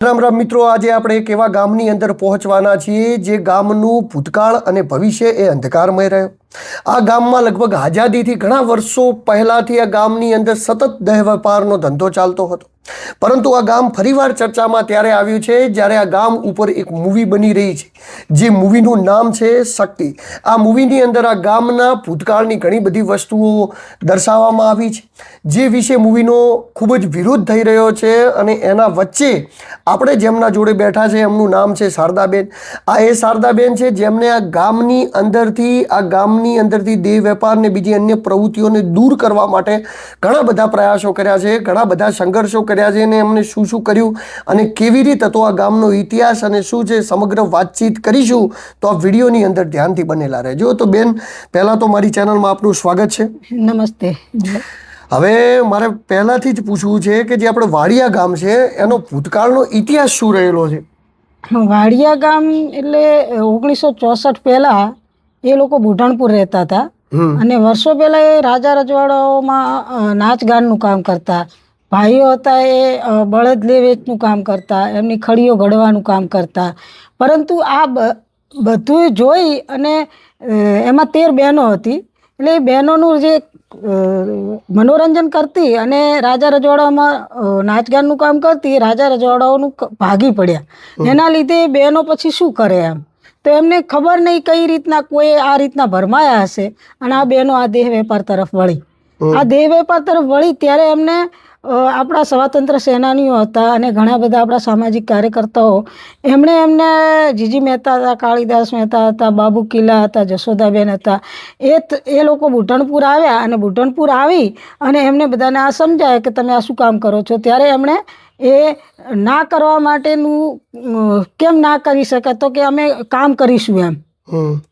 રામ રામ મિત્રો, આજે આપણે એક એવા ગામની અંદર પહોંચવાના છીએ જે ગામનું ભૂતકાળ અને ભવિષ્ય એ અંધકારમય રહ્યો. આ ગામમાં લગભગ આઝાદીથી ઘણા વર્ષો પહેલાંથી આ ગામની અંદર સતત દેહ વેપારનો ધંધો ચાલતો હતો. પરંતુ આ ગામ ફરીવાર ચર્ચામાં ત્યારે આવ્યું છે જ્યારે આ ગામ ઉપર એક મૂવી બની રહી છે, જે મૂવીનું નામ છે શક્તિ. આ મૂવીની અંદર આ ગામના ભૂતકાળની ઘણી બધી વસ્તુઓ દર્શાવવામાં આવી છે, જે વિશે મૂવીનો ખૂબ જ વિરોધ થઈ રહ્યો છે. અને એના વચ્ચે આપણે જેમના જોડે બેઠા છે એમનું નામ છે શારદાબેન. આ એ શારદાબેન છે જેમને આ ગામની અંદરથી દેહ વેપાર ને બીજી અન્ય પ્રવૃત્તિઓને દૂર કરવા માટે ઘણા બધા પ્રયાસો કર્યા છે, ઘણા બધા સંઘર્ષો કર્યા છે. અને એમને શું શું કર્યું અને કેવી રીતે, તો આ ગામનો ઇતિહાસ અને શું છે સમગ્ર વાતચીત કરીશું. તો આ વિડીયોની અંદર ધ્યાનથી બનેલા રહેજો. તો બેન, પહેલાં તો મારી ચેનલમાં આપનું સ્વાગત છે. નમસ્તે. હવે મારે પહેલાંથી જ પૂછવું છે કે જે આપણે વાડિયા ગામ છે એનો ભૂતકાળનો ઇતિહાસ શું રહેલો છે? વાડિયા ગામ એટલે 1964 પહેલાં એ લોકો બુઢાણપુર રહેતા હતા અને વર્ષો પહેલાં એ રાજા રજવાડાઓમાં નાચગાનનું કામ કરતા. ભાઈઓ હતા એ બળદ લે વેચનું કામ કરતા, એમની ખડીઓ ઘડવાનું કામ કરતા. પરંતુ આ બધું જોઈ અને એમાં 13 બહેનો હતી, એટલે એ બહેનોનું જે મનોરંજન કરતી અને રાજા રજવાડાઓમાં નાચગાનનું કામ કરતી, રાજા રજવાડાઓનું ભાગી પડ્યા. એના લીધે બહેનો પછી શું કરે એમ, તો એમને ખબર નહીં કઈ રીતના કોઈ આ રીતના ભરમાયા હશે અને આ બહેનો આ દેહ વેપાર તરફ વળી. આ દેહ વેપાર તરફ વળી ત્યારે એમને આપણા સ્વાતંત્ર્ય સેનાનીઓ હતા અને ઘણા બધા આપણા સામાજિક કાર્યકર્તાઓ, એમને જીજી મહેતા હતા, કાળીદાસ મહેતા હતા, બાબુ કિલ્લા હતા, જશોદાબેન હતા. એ લોકો બુઢણપુર આવ્યા અને બુઢણપુર આવી અને એમને બધાને આ સમજાય કે તમે આ શું કામ કરો છો. ત્યારે એમણે એ ના કરવા માટેનું કેમ ના કરી શકાય, તો કે અમે કામ કરીશું એમ.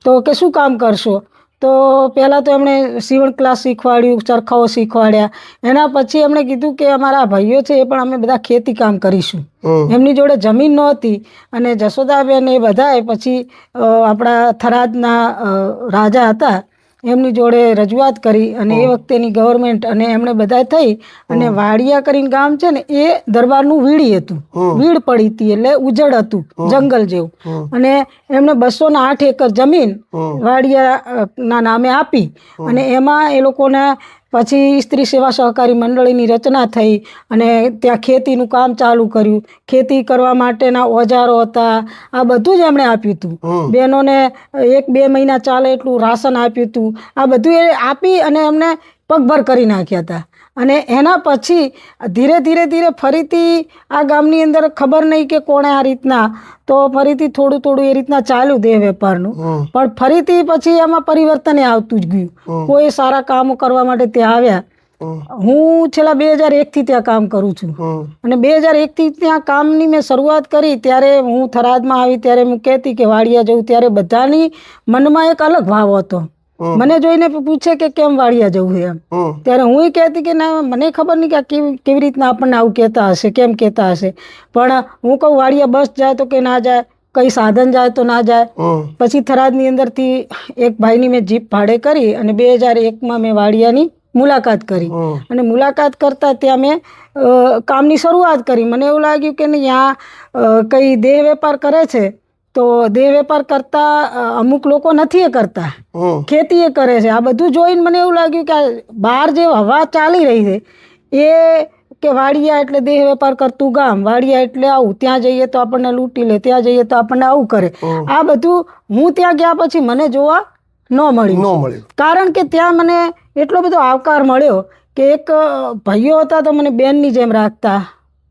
તો કે શું કામ કરશો? તો પહેલાં તો એમણે સીવણ ક્લાસ શીખવાડ્યું, ચરખાઓ શીખવાડ્યા. એના પછી એમણે કીધું કે અમારા ભાઈઓ છે એ પણ અમે બધા ખેતી કામ કરીશું. એમની જોડે જમીન નહોતી અને જશોદાબેન એ બધાએ પછી આપણા થરાદના રાજા હતા એમની જોડે રજૂઆત કરી અને એ વખતેની ગવર્મેન્ટ અને એમણે બધા થઈ અને વાડિયા કરીને ગામ છે ને એ દરબારનું વીડી હતું, વીડ પડી હતી એટલે ઉજળ હતું, જંગલ જેવું. અને એમણે 208 એકર જમીન વાડિયાના નામે આપી અને એમાં એ લોકોને પછી સ્ત્રી સેવા સહકારી મંડળીની રચના થઈ અને ત્યાં ખેતીનું કામ ચાલુ કર્યું. ખેતી કરવા માટેના ઓજારો હતા, આ બધું જ એમણે આપ્યું હતું. બહેનોને 1-2 મહિના ચાલે એટલું રાશન આપ્યું હતું. આ બધું એ આપી અને એમને પગભર કરી નાખ્યા હતા. અને એના પછી ધીરે ફરીથી આ ગામની અંદર ખબર નહીં કે કોણે આ રીતના, તો ફરીથી થોડું એ રીતના ચાલ્યું દેહ વેપારનું. પણ ફરીથી પછી એમાં પરિવર્તન આવતું જ ગયું. કોઈ સારા કામો કરવા માટે ત્યાં આવ્યા. હું છેલ્લા 2001થી ત્યાં કામ કરું છું અને 2001થી ત્યાં કામની મેં શરૂઆત કરી. ત્યારે હું થરાદમાં આવી ત્યારે હું કહેતી કે વાડિયા જવું, ત્યારે બધાની મનમાં એક અલગ ભાવ હતો. મને જોઈને પૂછે કે કેમ વાડિયા જવું એમ. ત્યારે હું કહેતી કે ના, મને ખબર નહીં કે કેવી રીતના આપણને આવું કહેતા હશે, કેમ કહેતા હશે. પણ હું કહું વાડિયા બસ જાય તો કે ના જાય, કઈ સાધન જાય તો ના જાય. પછી થરાદની અંદરથી એક ભાઈની મેં જીપ ભાડે કરી અને 2001માં મેં વાડિયાની મુલાકાત કરી અને મુલાકાત કરતાં ત્યાં મેં કામની શરૂઆત કરી. મને એવું લાગ્યું કે નહીં, આ કઈ દેહ વેપાર કરે છે તો દેહ વેપાર કરતા અમુક લોકો નથી એ કરતા, ખેતી એ કરે છે. આ બધું જોઈને મને એવું લાગ્યું કે બહાર જે હવા ચાલી રહી છે એ કે વાડિયા એટલે દેહ વેપાર કરતું ગામ, વાડિયા એટલે આવું, ત્યાં જઈએ તો આપણને લૂંટી લે, ત્યાં જઈએ તો આપણને આવું કરે. આ બધું હું ત્યાં ગયા પછી મને જોવા ન મળ્યું. કારણ કે ત્યાં મને એટલો બધો આવકાર મળ્યો કે એક ભાઈઓ હતા તો મને બેનની જેમ રાખતા,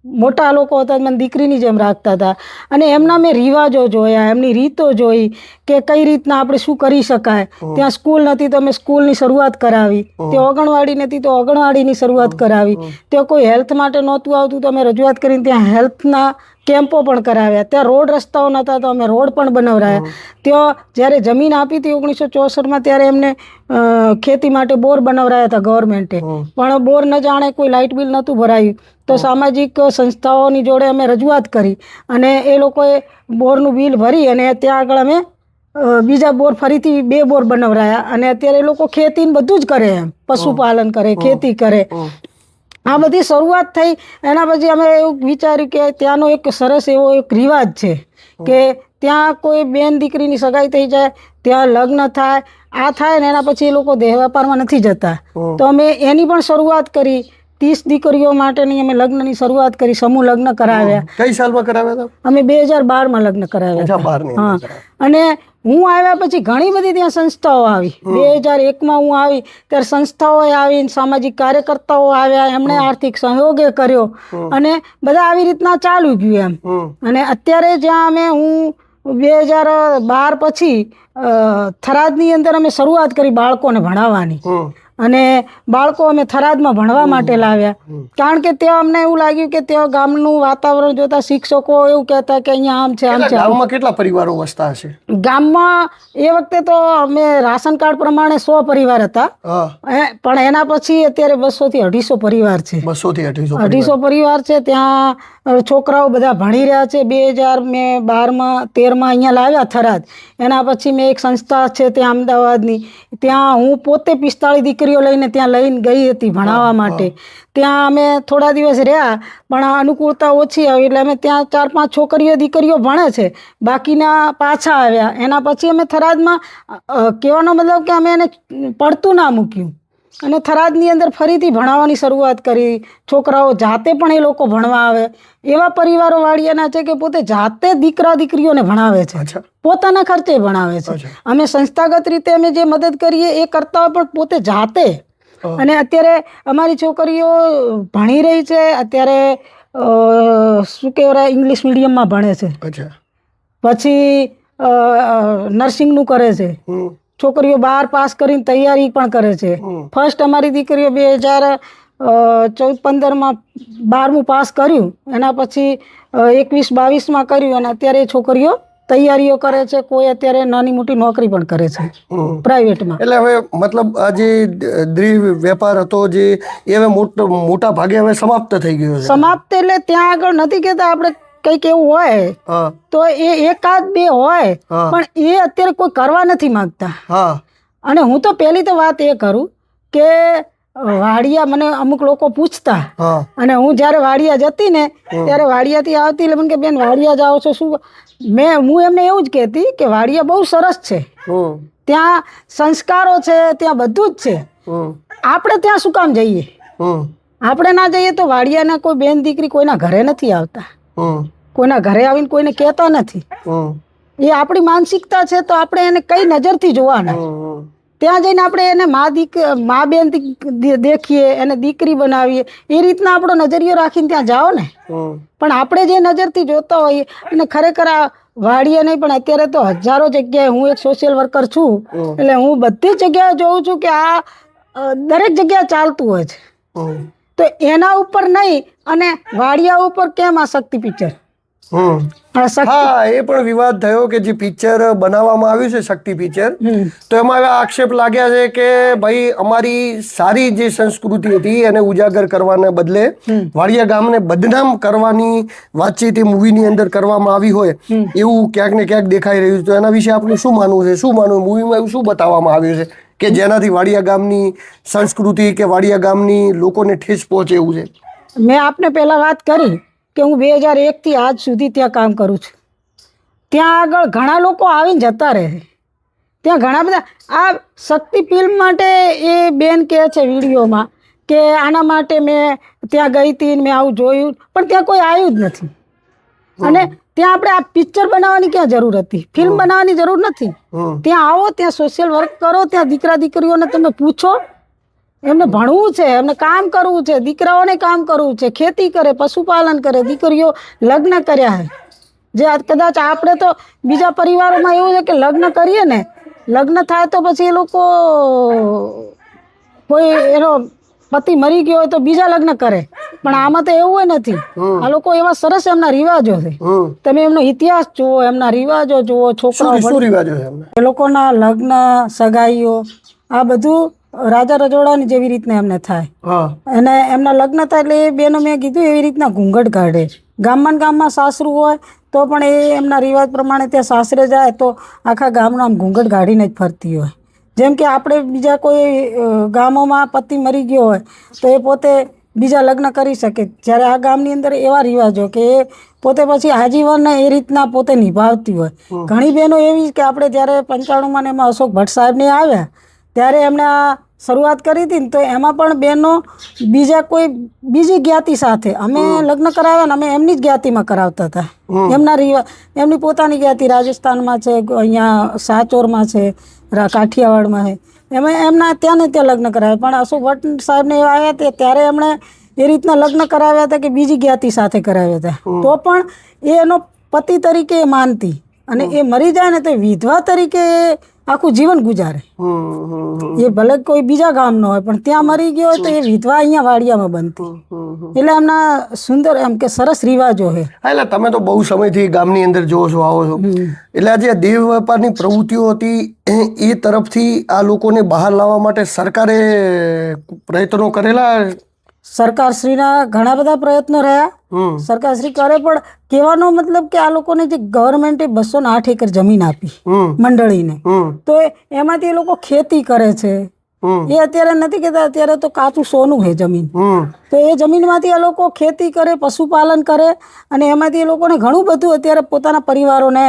મોટા લોકો હતા મને દીકરીની જેમ રાખતા હતા. અને એમના મેં રિવાજો જોયા, એમની રીતો જોઈ કે કઈ રીતના આપણે શું કરી શકાય. ત્યાં સ્કૂલ નથી તો અમે સ્કૂલની શરૂઆત કરાવી, ત્યાં આંગણવાડી નથી તો આંગણવાડીની શરૂઆત કરાવી, ત્યાં કોઈ હેલ્થ માટે નહોતું આવતું તો અમે રજૂઆત કરીને ત્યાં હેલ્થના કેમ્પો પણ કરાવ્યા. ત્યાં રોડ રસ્તાઓ નહોતા તો અમે રોડ પણ બનાવરાયા. ત્યાં જ્યારે જમીન આપી હતી 1964માં ત્યારે એમને ખેતી માટે બોર બનાવરાયા હતા ગવર્મેન્ટે. પણ બોર ન જાણે કોઈ લાઇટ બિલ નહોતું ભરાયું તો સામાજિક સંસ્થાઓની જોડે અમે રજૂઆત કરી અને એ લોકોએ બોરનું બિલ ભરી અને ત્યાં આગળ અમે બીજા બોર ફરીથી 2 બોર બનાવરાયા. અને અત્યારે એ લોકો ખેતીને બધું જ કરે એમ, પશુપાલન કરે, ખેતી કરે. આ બધી શરૂઆત થઈ. એના પછી અમે એવું વિચાર્યું કે ત્યાંનો એક સરસ એવો એક રિવાજ છે કે ત્યાં કોઈ બેન દીકરીની સગાઈ થઈ જાય, ત્યાં લગ્ન થાય, આ થાય ને એના પછી એ લોકો દેહ વેપારમાં નથી જતા. તો અમે એની પણ શરૂઆત કરી. 30 દીકરીઓ માટેની અમે લગ્નની શરૂઆત કરી, સમૂહ લગ્ન કરાવ્યા. કઈ સાલમાં કરાવ્યા હતા? અમે 2012માં લગ્ન કરાવ્યા. 2012 હા. અને હું આવ્યા પછી ઘણી બધી ત્યાં સંસ્થાઓ આવી. 2001માં હું આવી ત્યારે સંસ્થાઓએ આવી, સામાજિક કાર્યકર્તાઓ આવ્યા, એમણે આર્થિક સહયોગે કર્યો અને બધા આવી રીતના ચાલુ ગયું એમ. અને અત્યારે જ્યાં હું 2012 પછી થરાદની અંદર અમે શરૂઆત કરી બાળકોને ભણાવવાની. અને બાળકો અમે થરાદમાં ભણવા માટે લાવ્યા, કારણ કે ત્યાં અમને એવું લાગ્યું કે ત્યાં ગામનું વાતાવરણ જોતા શિક્ષકો એવું કહેતા કે અહીંયા આમ છે આમ છે. ગામમાં કેટલા પરિવારો વસતા હશે? ગામમાં એ વખતે તો અમે રાશન કાર્ડ પ્રમાણે 100 પરિવાર હતા, પણ એના પછી અત્યારે 200 થી 250 પરિવાર છે. 200 થી 250 પરિવાર છે. ત્યાં છોકરાઓ બધા ભણી રહ્યા છે. 2012માં 13માં અહીંયા લાવ્યા થરાદ. એના પછી મેં એક સંસ્થા છે ત્યાં અમદાવાદની, ત્યાં હું પોતે 45 દીકરીઓ લઈને ગઈ હતી ભણાવવા માટે. ત્યાં અમે થોડા દિવસ રહ્યા, પણ અનુકૂળતા ઓછી આવી એટલે અમે ત્યાં 4-5 છોકરીઓ દીકરીઓ ભણે છે, બાકીના પાછા આવ્યા. એના પછી અમે થરાદમાં, કહેવાનો મતલબ કે અમે એને પડતું ના મૂક્યું અને થરાદની અંદર ફરીથી ભણાવવાની શરૂઆત કરી. છોકરાઓ જાતે પણ એ લોકો ભણવા આવે. એવા પરિવારો વાળિયાના છે કે પોતે જાતે દીકરા દીકરીઓને ભણાવે છે, પોતાના ખર્ચે ભણાવે છે. અમે સંસ્થાગત રીતે અમે જે મદદ કરીએ એ કરતા હોય પણ પોતે જાતે. અને અત્યારે અમારી છોકરીઓ ભણી રહી છે. અત્યારે શું કહેવાય, ઇંગ્લિશ મીડિયમમાં ભણે છે, પછી નર્સિંગનું કરે છે. છોકરીઓ 12 પાસ કરીને તૈયારી પણ કરે છે. ફર્સ્ટ અમારી દીકરીઓ 2014-15માં 12મું પાસ કર્યું, એના પછી 21-22માં કર્યું અને અત્યારે છોકરીઓ તૈયારીઓ કરે છે. કોઈ અત્યારે નાની મોટી નોકરી પણ કરે છે પ્રાઇવેટમાં. એટલે હવે મતલબ આ જે દેહ વેપાર હતો જે એ હવે મોટા ભાગે હવે સમાપ્ત થઈ ગયો છે. સમાપ્ત એટલે ત્યાં આગળ નથી કહેતા આપણે કંઈક એવું હોય તો એ 1-2 હોય, પણ એ અત્યારે કોઈ કરવા નથી માંગતા. અને હું તો પહેલી તો વાત એ કરું કે વાડિયા, મને અમુક લોકો પૂછતા, અને હું જ્યારે વાડિયા જતી ને ત્યારે વાડિયાથી આવતી એટલે મને કે બેન વાડિયા જાઓ છો શું? હું એમને એવું જ કહેતી કે વાડિયા બહુ સરસ છે, ત્યાં સંસ્કારો છે, ત્યાં બધું જ છે. આપણે ત્યાં શું કામ જઈએ? આપણે ના જઈએ તો વાડિયાના કોઈ બેન દીકરી કોઈના ઘરે નથી આવતા, કોઈના ઘરે આવીને કોઈને કહેતા નથી. એ આપણી માનસિકતા છે, તો આપણે એને કઈ નજરથી જોવાના? ત્યાં જઈને આપણે એને મા બેન દેખીએ, એને દીકરી બનાવીએ, એ રીતના આપણો નજરિયો રાખીને ત્યાં જાઓ ને. પણ આપણે જે નજરથી જોતા હોઈએ, અને ખરેખર આ વાડીએ નહીં પણ અત્યારે તો હજારો જગ્યાએ, હું એક સોશિયલ વર્કર છું એટલે હું બધી જગ્યાએ જોઉં છું કે આ દરેક જગ્યાએ ચાલતું હોય છે. તો એના ઉપર નહીં અને વાડિયા ઉપર કેમ આ શક્તિ પિક્ચર? હા, એ પણ વિવાદ થયો કે જે પિક્ચર બનાવવામાં આવ્યું છે શક્તિ પિક્ચર, તો એમાં હવે આક્ષેપ લાગ્યા છે કે ભાઈ અમારી સારી જે સંસ્કૃતિ હતી એને ઉજાગર કરવાને બદલે વાડિયા ગામને બદનામ કરવાની વાતચીત એ મૂવીની અંદર કરવામાં આવી હોય એવું ક્યાંક ને ક્યાંક દેખાઈ રહ્યું છે. તો એના વિશે આપનું શું માનવું છે? શું માનવું, મૂવીમાં એવું શું બતાવવામાં આવ્યું છે કે જેનાથી વાડિયા ગામની સંસ્કૃતિ કે વાડિયા ગામની લોકોને ઠેસ પહોંચે એવું છે? મેં આપને પહેલાં વાત કરી કે હું 2001થી આજ સુધી ત્યાં કામ કરું છું. ત્યાં આગળ ઘણા લોકો આવીને જતા રહે. ત્યાં ઘણા બધા આ શક્તિ ફિલ્મ માટે એ બેન કહે છે વિડીયોમાં કે આના માટે મેં ત્યાં ગઈ હતી, મેં આવું જોયું, પણ ત્યાં કોઈ આવ્યું જ નથી. અને ત્યાં આપણે આ પિક્ચર બનાવવાની ક્યાં જરૂર હતી? ફિલ્મ બનાવવાની જરૂર નથી. ત્યાં આવો, ત્યાં સોશિયલ વર્ક કરો, ત્યાં દીકરા દીકરીઓને તમે પૂછો, એમને ભણવું છે, એમને કામ કરવું છે, દીકરાઓને કામ કરવું છે, ખેતી કરે, પશુપાલન કરે, દીકરીઓ લગ્ન કર્યા છે. જે કદાચ આપણે તો બીજા પરિવારોમાં એવું છે કે લગ્ન કરીએ ને, લગ્ન થાય તો પછી એ લોકો કોઈ એનો પતિ મરી ગયો હોય તો બીજા લગ્ન કરે, પણ આમાં તો એવું નથી. આ લોકો એવા સરસ એમના રિવાજો છે. તમે એમનો ઇતિહાસ જુઓ, એમના રિવાજો જુઓ, છોકરાઓ એ લોકોના લગ્ન, સગાઈઓ, આ બધું રાજા રજોડાની જેવી રીતના એમને થાય. અને એમના લગ્ન થાય એટલે એ બેનો મેં કીધું એવી રીતના ઘૂંઘટ કાઢે. ગામમાં સાસરું હોય તો પણ એ એમના રિવાજ પ્રમાણે ત્યાં સાસરે જાય તો આખા ગામનું આમ ઘૂંઘટ કાઢીને જ ફરતી હોય. જેમ કે આપણે બીજા કોઈ ગામોમાં પતિ મરી ગયો હોય તો એ પોતે બીજા લગ્ન કરી શકે. જ્યારે આ ગામની અંદર એવા રિવાજો કે એ પોતે પછી આજીવન એ રીતના પોતે નિભાવતી હોય. ઘણી બહેનો એવી કે આપણે જ્યારે 95માં ને એમાં અશોક ભટ્ટ સાહેબને આવ્યા ત્યારે એમણે આ શરૂઆત કરી હતી ને, તો એમાં પણ બહેનો બીજી જ્ઞાતિ સાથે અમે લગ્ન કરાવ્યા ને અમે એમની જ જ્ઞાતિમાં કરાવતા હતા. એમની પોતાની જ્ઞાતિ રાજસ્થાનમાં છે, અહીંયા સાચોરમાં છે, કાઠિયાવાડમાં છે, એમના ત્યાં ને ત્યાં લગ્ન કરાવ્યા. પણ અશોક ભટ્ટ સાહેબને એવા આવ્યા હતા ત્યારે એમણે એ રીતના લગ્ન કરાવ્યા હતા કે બીજી જ્ઞાતિ સાથે કરાવ્યા હતા. તો પણ એ એનો પતિ તરીકે એ માનતી અને એ મરી જાય ને તો વિધવા તરીકે આખું જીવન ગુજારે. એ ભલે કોઈ બીજા ગામનો હોય પણ ત્યાં મરી ગયો હોય તો એ વિધવા અહીંયા વાડિયામાં બનતી. એટલે એમના સુંદર એમ કે સરસ રિવાજો છે. એટલે તમે તો બહુ સમયથી ગામની અંદર જોવો છો, આવો છો, એટલે આ જે દેહ વેપારની પ્રવૃત્તિઓ હતી એ તરફથી આ લોકોને બહાર લાવવા માટે સરકારે પ્રયત્નો કરેલા. સરકારશ્રીના ઘણા બધા પ્રયત્નો રહ્યા. સરકારશ્રી કરે પણ કહેવાનો મતલબ કે આ લોકોને જે ગવર્મેન્ટે 208 એકર જમીન આપી મંડળીને, તો એમાંથી એ લોકો ખેતી કરે છે. એ અત્યારે નથી કહેતા, અત્યારે તો કાચું સોનું છે જમીન. તો એ જમીનમાંથી એ લોકો ખેતી કરે, પશુપાલન કરે અને એમાંથી એ લોકોને ઘણું બધું અત્યારે પોતાના પરિવારોને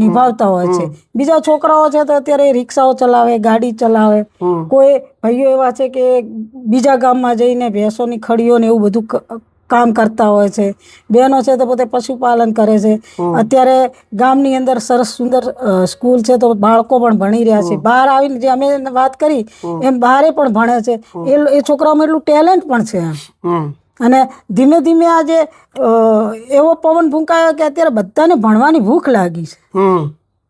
નિભાવતા હોય છે. બીજા છોકરાઓ છે તો અત્યારે રિક્ષાઓ ચલાવે, ગાડી ચલાવે. કોઈ ભાઈઓ એવા છે કે બીજા ગામમાં જઈને ભેંસોની ખડીઓ ને એવું બધું કામ કરતા હોય છે. બહેનો છે તો પોતે પશુપાલન કરે છે. અત્યારે ગામની અંદર સરસ સુંદર સ્કૂલ છે તો બાળકો પણ ભણી રહ્યા છે. બહાર આવીને જે અમે વાત કરી એમ બહારે પણ ભણે છે. એ છોકરાઓમાં એટલું ટેલેન્ટ પણ છે એમ. અને ધીમે ધીમે આજે એવો પવન ફૂંકાયો કે અત્યારે બધાને ભણવાની ભૂખ લાગી છે.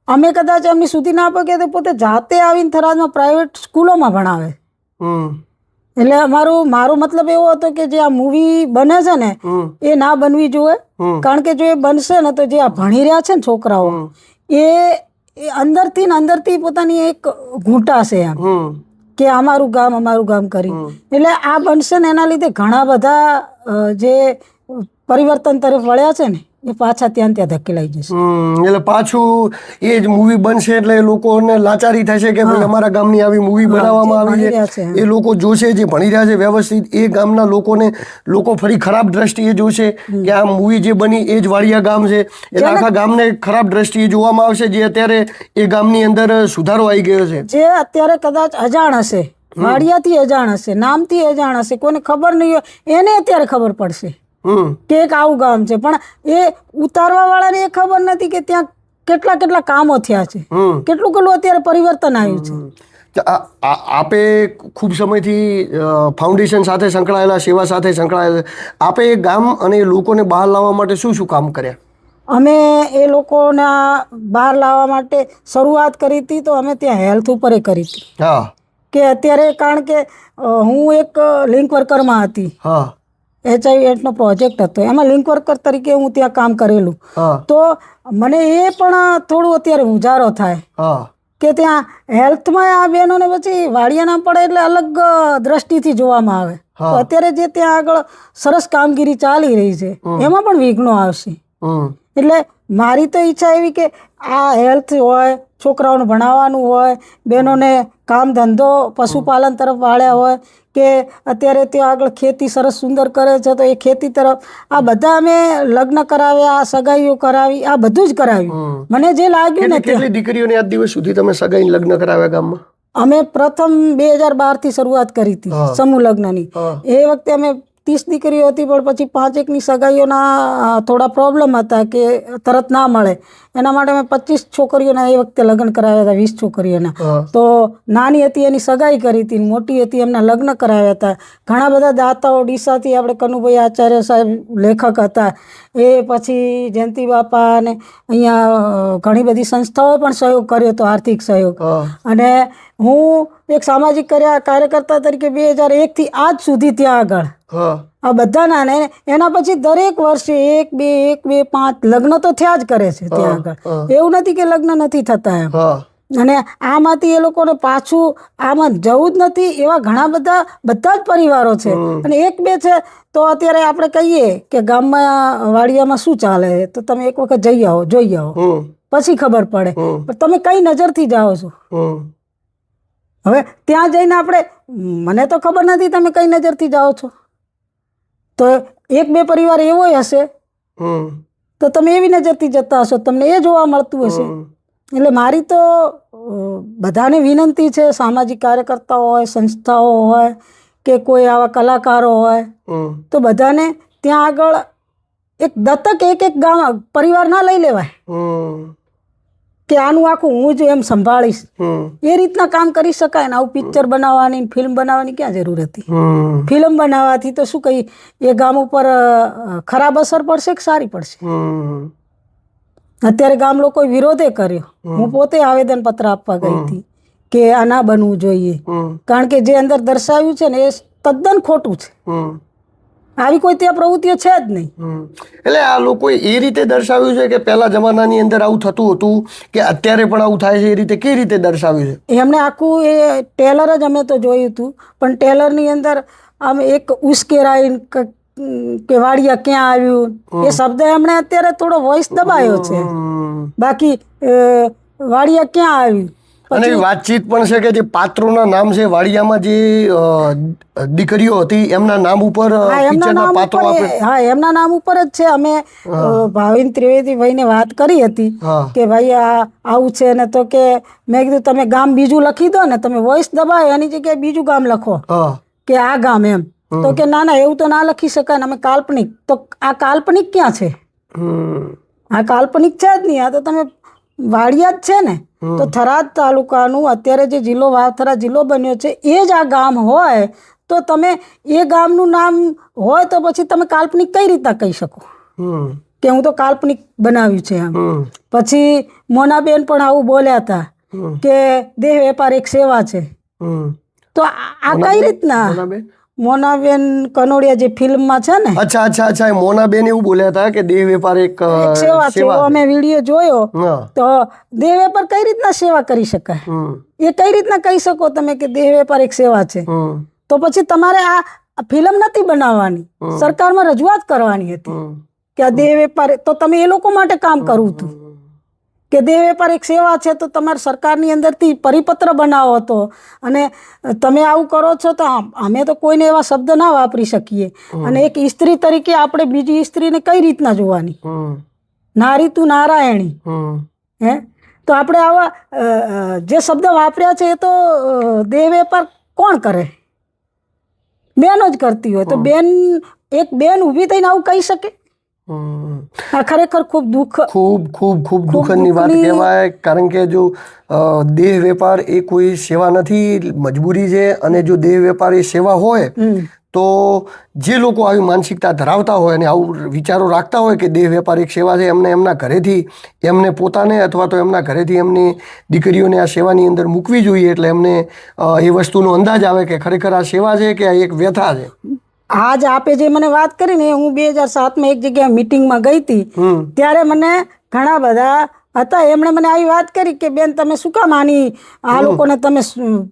અમે કદાચ એમની સુધી ના પગે તો પોતે જાતે આવીને થરાદમાં પ્રાઇવેટ સ્કૂલોમાં ભણાવે. એટલે મારો મતલબ એવો હતો કે જે આ મૂવી બને છે ને એ ના બનવી જોઈએ. કારણ કે જો એ બનશે ને તો જે આ ભણી રહ્યા છે ને છોકરાઓ એ અંદરથી પોતાની એક ઘૂંટાશે એમ કે અમારું ગામ કરી. એટલે આ બનશે ને એના લીધે ઘણા બધા જે પરિવર્તન તરફ વળ્યા છે ને એ પાછા ત્યાં ધકેલાઈ જશે. એટલે પાછું એ જ મૂવી બનશે એટલે લોકોને લાચારી થશે કે ભાઈ અમારા ગામની આવી મૂવી બનાવવામાં આવી છે. એ લોકો જોશે જે ભણી રહ્યા છે વ્યવસ્થિત, એ ગામના લોકો ફરી ખરાબ દ્રષ્ટિએ જોશે કે આ મૂવી જે બની એ જ વાડિયા ગામ છે. એટલે આખા ગામને ખરાબ દ્રષ્ટિએ જોવામાં આવશે, જે અત્યારે એ ગામની અંદર સુધારો આવી ગયો છે. જે અત્યારે કદાચ અજાણ હશે, વાડિયાથી અજાણ હશે, નામથી અજાણ હશે, કોઈને ખબર નહીં હોય એને અત્યારે ખબર પડશે કે એક આવું ગામ છે. પણ એ ઉતારવા વાળાને એ ખબર નથી કે ત્યાં કેટલા કામો થયા છે, કેટલું અત્યારે પરિવર્તન આવ્યું છે. આપે ખૂબ સમયથી ફાઉન્ડેશન સાથે સંકળાયેલા, સેવા સાથે સંકળાયેલા, આપે એ ગામ અને એ લોકોને બહાર લાવવા માટે શું શું કામ કર્યા? અમે એ લોકોના બહાર લાવવા માટે શરૂઆત કરી હતી તો અમે ત્યાં હેલ્થ ઉપર કરી હતી. કે અત્યારે કારણ કે હું એક લિંક વર્કરમાં હતી. HIV/AIDS નો પ્રોજેક્ટ હતો, એમાં લિંક વર્કર તરીકે હું ત્યાં કામ કરેલું. તો મને એ પણ થોડું અત્યારે ઉજારો થાય કે ત્યાં હેલ્થમાં આ બહેનોને પછી વાડિયા ના પડે એટલે અલગ દ્રષ્ટિથી જોવામાં આવે. તો અત્યારે જે ત્યાં આગળ સરસ કામગીરી ચાલી રહી છે એમાં પણ વિઘ્નો આવશે. એટલે મારી તો ઈચ્છા એવી કે આ હેલ્થ હોય, છોકરાઓને ભણાવવાનું હોય, બહેનોને કામ ધંધો પશુપાલન તરફ વાળ્યા હોય કે અત્યારે ત્યાં આગળ ખેતી સરસ સુંદર કરે છે તો એ ખેતી તરફ આ બધા અમે લગ્ન કરાવ્યા, સગાઈઓ કરાવી, આ બધું જ કરાવ્યું. મને જે લાગ્યું ને કેટલી દીકરીઓને આજ દિવસ સુધી તમે સગાઈ લગ્ન કરાવ્યા ગામમાં? અમે પ્રથમ 2012 થી શરૂઆત કરી હતી સમૂહ લગ્નની. એ વખતે અમે 30 દીકરીઓ હતી પણ પછી 5 એકની સગાઈઓના થોડા પ્રોબ્લેમ હતા કે તરત ના મળે, એના માટે મેં 25 છોકરીઓના એ વખતે લગ્ન કરાવ્યા હતા, 20 છોકરીઓના. તો નાની હતી એની સગાઈ કરી હતી, મોટી હતી એમના લગ્ન કરાવ્યા હતા. ઘણા બધા દાતાઓ ડીસાથી આપણે કનુભાઈ આચાર્ય સાહેબ લેખક હતા, એ પછી જયંતિ બાપા અને અહીંયા ઘણી બધી સંસ્થાઓએ પણ સહયોગ કર્યો હતો, આર્થિક સહયોગ. અને હું એક સામાજિક કાર્યકર્તા તરીકે 2001 થી આજ સુધી ત્યાં આગળ આ બધાના ને એના પછી દરેક વર્ષે 1, 2, 5 લગ્ન તો થયા જ કરે છે ત્યાં આગળ. એવું નથી કે લગ્ન નથી થતા એમ. અને આમાંથી એ લોકોને પાછું આમાં જવું જ નથી એવા ઘણા બધા જ પરિવારો છે. અને 1, 2 છે તો અત્યારે આપણે કહીએ કે ગામમાં વાડિયામાં શું ચાલે તો તમે એક વખત જઈ આવો, જોઈ આવો, પછી ખબર પડે. પણ તમે કઈ નજરથી જાઓ છો? હવે ત્યાં જઈને મને તો ખબર નથી તમે કઈ નજરથી જાઓ છો. તો એક બે પરિવાર એવો હશે હમ તો તમે એવી નજરથી જતા હશો, તમને એ જોવા મળતું હશે. એટલે મારી તો બધાને વિનંતી છે, સામાજિક કાર્યકર્તાઓ હોય, સંસ્થાઓ હોય કે કોઈ આવા કલાકારો હોય, તો બધાને ત્યાં આગળ એક દત્તક એક ગામ પરિવાર ના લઈ લેવાય કે આનું આખું હું જ એમ સંભાળીશ. એ રીતના કામ કરી શકાય ને. આવું પિક્ચર બનાવવાની, ફિલ્મ બનાવવાની ક્યાં જરૂર હતી? ફિલ્મ બનાવવાથી તો શું કહી એ ગામ ઉપર ખરાબ અસર પડશે કે સારી પડશે? અત્યારે ગામ લોકોએ વિરોધે કર્યો. હું પોતે આવેદનપત્ર આપવા ગઈ હતી કે આ ના બનવું જોઈએ, કારણ કે જે અંદર દર્શાવ્યું છે ને એ તદ્દન ખોટું છે. આવી કોઈ ત્યાં પ્રવૃત્તિઓ છે જ નહીં. એટલે આ લોકોએ એ રીતે દર્શાવ્યું છે કે પહેલા જમાનાની અંદર આવું થતું હતું કે અત્યારે પણ આવું થાય છે, એ રીતે કઈ રીતે દર્શાવ્યું છે? એમણે આખું એ ટેલર જ અમે તો જોયું હતું, પણ ટેલરની અંદર આમ એક ઉશ્કેરાઈ કે વાડિયા ક્યાં આવ્યું એ શબ્દ એમણે અત્યારે થોડો વોઇસ દબાયો છે, બાકી વાડિયા ક્યાં આવ્યું. અને વાતચીત પણ છે કે જે પાત્રોના નામ છે વાડિયામાં જે દીકરીઓ હતી એમના નામ ઉપર પિક્ચરના પાત્રો આપે. હા, એમના નામ ઉપર જ છે. અમે ભાવિન ત્રિવેદી ભાઈને વાત કરી હતી કે ભાઈ આ આવું છે ને, તો કે મેં કીધું તમે ગામ બીજું લખી દો ને, તમે વોઇસ દબાવો એની જગ્યાએ બીજું ગામ લખો કે આ ગામ એમ. તો કે ના ના એવું તો ના લખી શકાય ને, અમે કાલ્પનિક. તો આ કાલ્પનિક ક્યાં છે? આ કાલ્પનિક છે જ નહીં. આ તો તમે વાડિયા જ છે ને. તો થરાદ તાલુકાનું અત્યારે જે જિલ્લો વાવથરા જિલ્લો બન્યો છે એ જ આ ગામ હોય તો તમે એ ગામનું નામ હોય તો પછી તમે કાલ્પનિક કઈ રીતના કહી શકો કે હું તો કાલ્પનિક બનાવ્યું છે એમ? પછી મોનાબેન પણ આવું બોલ્યા હતા કે દેહ વેપાર એક સેવા છે. તો આ કઈ રીતના? મોનાબેન કનોડિયા જે ફિલ્મમાં છે ને. અચ્છા, મોનાબેન એવું બોલ્યા હતા કે દેહ વેપાર એક સેવા છે. અમે વિડીયો જોયો તો દેહ વેપાર કઈ રીતના સેવા કરી શકાય? એ કઈ રીતના કહી શકો તમે કે દેહ વેપાર એક સેવા છે? તો પછી તમારે આ ફિલ્મ નથી બનાવવાની, સરકારમાં રજૂઆત કરવાની હતી કે આ દેહ વેપાર. તો તમે એ લોકો માટે કામ કરવું હતું કે દેહ વેપાર એક સેવા છે, તો તમારે સરકારની અંદરથી પરિપત્ર બનાવો હતો. અને તમે આવું કરો છો તો અમે તો કોઈને એવા શબ્દ ના વાપરી શકીએ. અને એક સ્ત્રી તરીકે આપણે બીજી સ્ત્રીને કઈ રીતના જોવાની? નારી તું નારાયણી હે? તો આપણે આવા જે શબ્દ વાપર્યા છે એ તો દેહ વેપાર કોણ કરે? બેનો જ કરતી હોય. તો બેન, એક બેન ઊભી થઈને આવું કહી શકે? આ ખરેખર ખૂબ દુઃખની વાત કહેવાય. કારણ કે જો દેહ વેપાર એ કોઈ સેવા નથી, મજબૂરી છે. અને જો દેહ વેપાર એ સેવા હોય તો જે લોકો આવી માનસિકતા ધરાવતા હોય અને આવું વિચારો રાખતા હોય કે દેહ વેપાર એક સેવા છે, એમને એમના ઘરેથી એમને પોતાને અથવા તો એમના ઘરેથી એમની દીકરીઓને આ સેવાની અંદર મૂકવી જોઈએ. એટલે એમને એ વસ્તુનો અંદાજ આવે કે ખરેખર આ સેવા છે કે આ એક વ્યથા છે. આજ આપે જે મને વાત કરી ને, હું 2007માં એક જગ્યાએ મીટિંગમાં ગઈ હતી, ત્યારે મને ઘણા બધા હતા, એમણે મને આવી વાત કરી કે બેન તમે શું કામ આ લોકોને તમે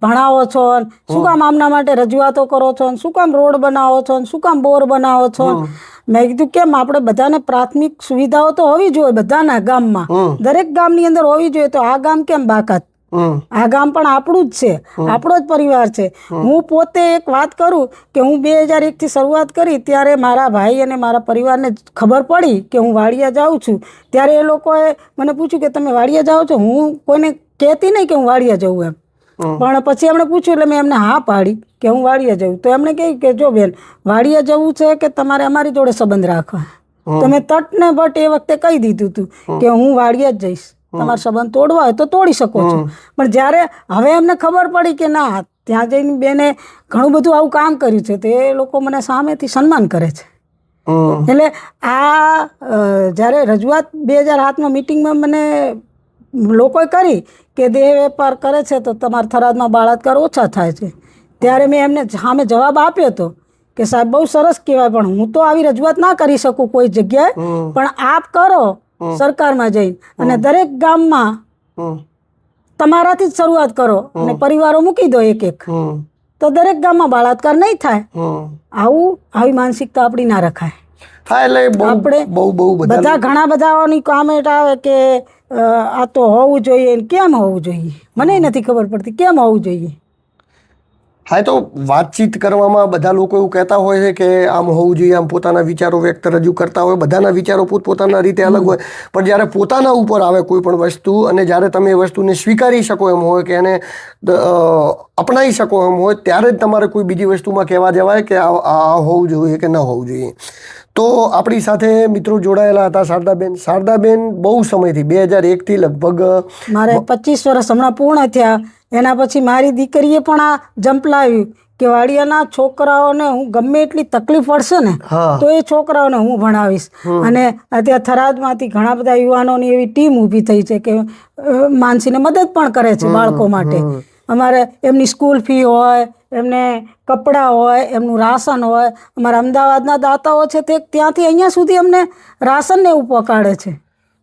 ભણાવો છો, શું કામ આમના માટે રજૂઆતો કરો છો, શું કામ રોડ બનાવો છો, શું કામ બોર બનાવો છો? મેં કીધું કેમ, આપણે બધાને પ્રાથમિક સુવિધાઓ તો હોવી જોઈએ બધાના ગામમાં, દરેક ગામની અંદર હોવી જોઈએ. તો આ ગામ કેમ બાકાત? આ ગામ પણ આપણું જ છે, આપણો જ પરિવાર છે. હું પોતે એક વાત કરું કે હું 2001થી શરૂઆત કરી ત્યારે મારા ભાઈ અને મારા પરિવારને ખબર પડી કે હું વાડિયા જાઉં છું, ત્યારે એ લોકોએ મને પૂછ્યું કે તમે વાડિયા જાઓ છો? હું કોઈને કહેતી નહીં કે હું વાડિયા જાઉં એમ, પણ પછી એમણે પૂછ્યું એટલે મેં એમને હા પાડી કે હું વાડિયા જાઉં. તો એમણે કહ્યું કે જો બેન, વાડિયા જવું છે કે તમારે અમારી જોડે સંબંધ રાખવા? તો મેં તટ ને બટ એ વખતે કહી દીધું હતું કે હું વાડિયા જ જઈશ. તમારો સંબંધ તોડવા હોય તો તોડી શકો છો. પણ જ્યારે હવે એમને ખબર પડી કે ના, ત્યાં જઈને બેને ઘણું બધું આવું કામ કર્યું છે, તો એ લોકો મને સામેથી સન્માન કરે છે. એટલે આ જ્યારે રજૂઆત 2007માં મીટિંગમાં મને લોકોએ કરી કે દેહ વેપાર કરે છે તો તમારા થરાદમાં બળાત્કાર ઓછા થાય છે, ત્યારે મેં એમને સામે જવાબ આપ્યો હતો કે સાહેબ બહુ સરસ કહેવાય, પણ હું તો આવી રજૂઆત ના કરી શકું કોઈ જગ્યાએ, પણ આપ કરો સરકારમાં જઈને અને દરેક ગામમાં તમારાથી જ શરૂઆત કરો અને પરિવારો મૂકી દો એક એક, તો દરેક ગામમાં બળાત્કાર નહીં થાય. આવી માનસિકતા આપણી ના રખાય. આપણે બધા ઘણા બધાની કોમેન્ટ આવે કે આ તો હોવું જોઈએ, કેમ હોવું જોઈએ? મને નથી ખબર પડતી કેમ હોવું જોઈએ. હા, તો વાતચીત કરવામાં બધા લોકો એવું કહેતા હોય છે કે આમ હોવું જોઈએ, આમ પોતાના વિચારો વ્યક્ત રજૂ કરતા હોય, બધાના વિચારો પોતપોતાના રીતે અલગ હોય, પણ જ્યારે પોતાના ઉપર આવે કોઈ પણ વસ્તુ અને જ્યારે તમે એ વસ્તુને સ્વીકારી શકો એમ હોય કે એને અપનાવી શકો એમ હોય, ત્યારે જ તમારે કોઈ બીજી વસ્તુમાં કહેવા જવાય કે આ હોવું જોઈએ કે ન હોવું જોઈએ. તો આપણી સાથે મિત્રો જોડાયેલા હતા શારદાબેન. શારદાબેન બહુ સમયથી 2001થી લગભગ મારે 25 વર્ષ હમણાં પૂર્ણ થયા. એના પછી મારી દીકરીએ પણ આ જંપ લાવ્યું કે વાડિયાના છોકરાઓને હું ગમે એટલી તકલીફ પડશે ને તો એ છોકરાઓને હું ભણાવીશ. અને અત્યારે થરાદમાંથી ઘણા બધા યુવાનોની એવી ટીમ ઊભી થઈ છે કે માનસીને મદદ પણ કરે છે બાળકો માટે. અમારે એમની સ્કૂલ ફી હોય, એમને કપડાં હોય, એમનું રાશન હોય. અમારા અમદાવાદના દાતાઓ છે તે ત્યાંથી અહીંયા સુધી અમને રાશનને એવું પહોંચાડે છે.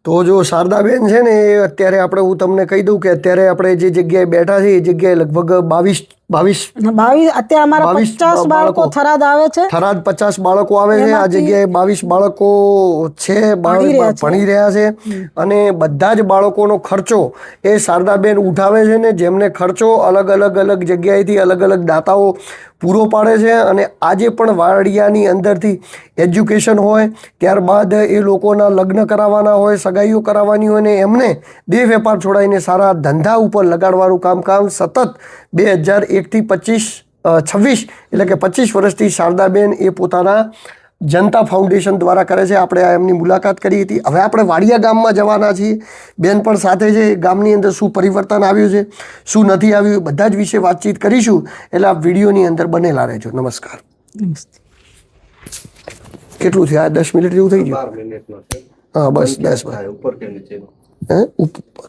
તો જો શારદાબેન છે ને એ અત્યારે આપણે હું તમને કહી દઉં કે અત્યારે આપણે જે જગ્યાએ બેઠા છીએ એ જગ્યાએ લગભગ 22 અત્યારે અમારા 50 બાળકો થરાદ આવે છે. થરાદ 50 બાળકો આવે છે. આ જગ્યાએ 22 બાળકો છે, ભણી રહ્યા છે. અને બધા જ બાળકોનો ખર્ચો એ શારદાબેન ઉઠાવે છે ને જેમને ખર્ચો અલગ અલગ જગ્યાએથી અલગ અલગ દાતાઓ પૂરો પાડે છે. અને આજે પણ વાડિયાની અંદરથી એજ્યુકેશન હોય, ત્યારબાદ એ લોકોના લગ્ન કરાવવાના હોય, સગાઈઓ કરાવવાની હોય ને એમને દેહ વેપાર છોડાવીને સારા ધંધા ઉપર લગાડવાનું કામ સતત 2001થી 26 એટલે કે 25 વર્ષથી શારદાબેન એ પોતાના જનતા ફાઉન્ડેશન દ્વારા કરે છે. આપણે આ એમની મુલાકાત કરી હતી. હવે આપણે વાડિયા ગામમાં જવાના છીએ. બેન પણ સાથે છે. ગામની અંદર શું પરિવર્તન આવ્યું છે, શું નથી આવ્યું, બધા જ વિશે વાતચીત કરીશું. એટલે આ વિડીયોની અંદર બનેલા રહેજો. નમસ્કાર. કેટલું થયું? આ 10 મિનિટ જેવું થઈ ગયું. હા, બસ 10 ઉપર.